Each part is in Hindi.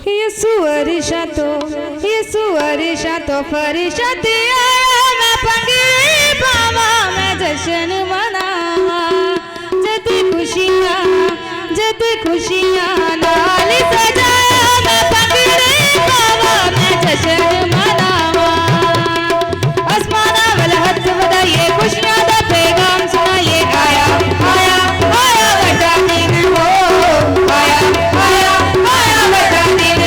यीशु वर्षा तो फरिश्ते आया मैं पंगी पावा मैं जश्न मनावा जद खुशियाँ नाल सजाया मैं पंगी पावा मैं जश्न मनावा आसमाना वाला हाथ बढ़ाइए खुशियाँ दा पैगाम सुनाइए आया आया आया बड़ा दिन हो आया आया आया बड़ा दिन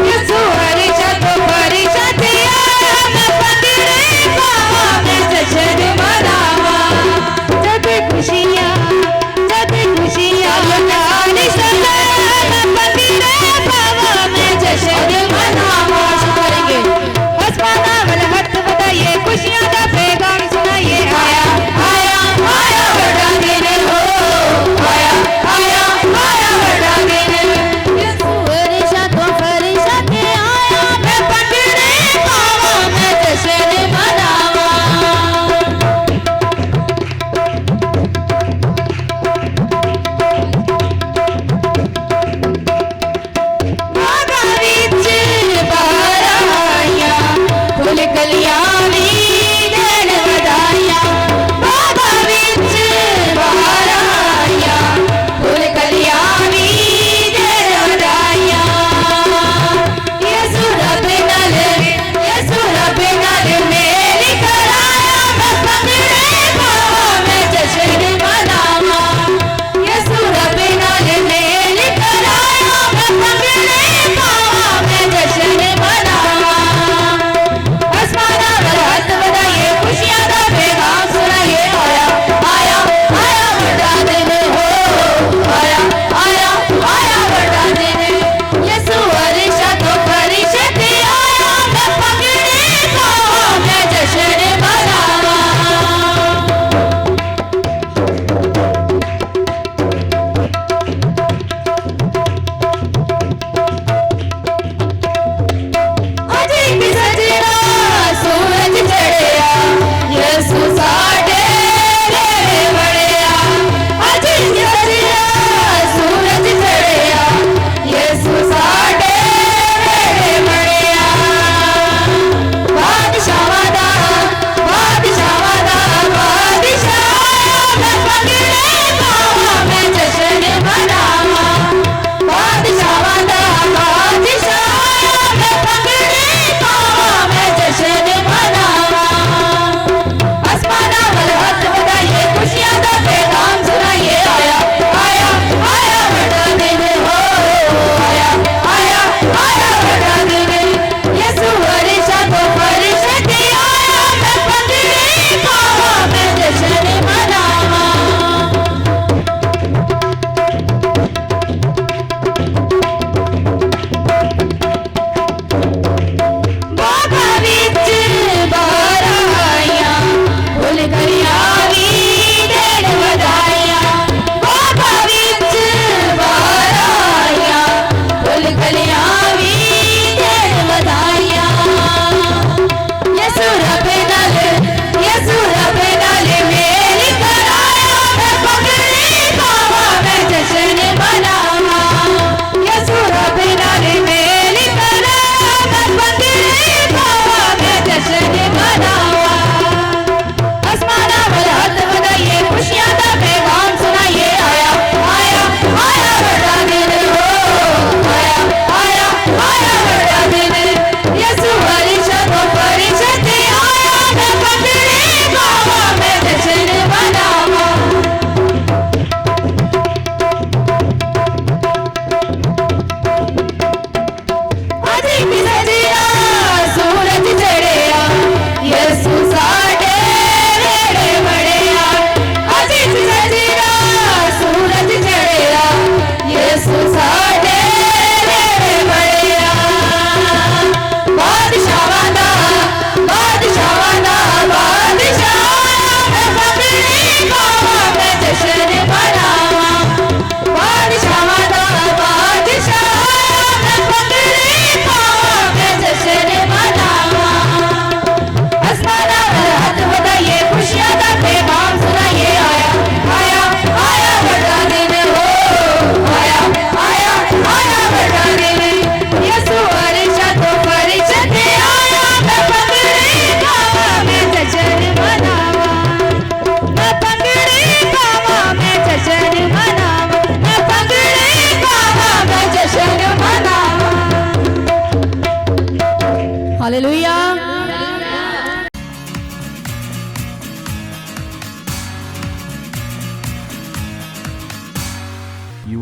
यीशु वर्षा तो फरिश्ते आया मैं पंगी पावा मैं जश्न मनावा जद खुशियाँ नाल सजाया मैं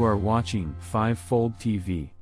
You are watching Fivefold TV.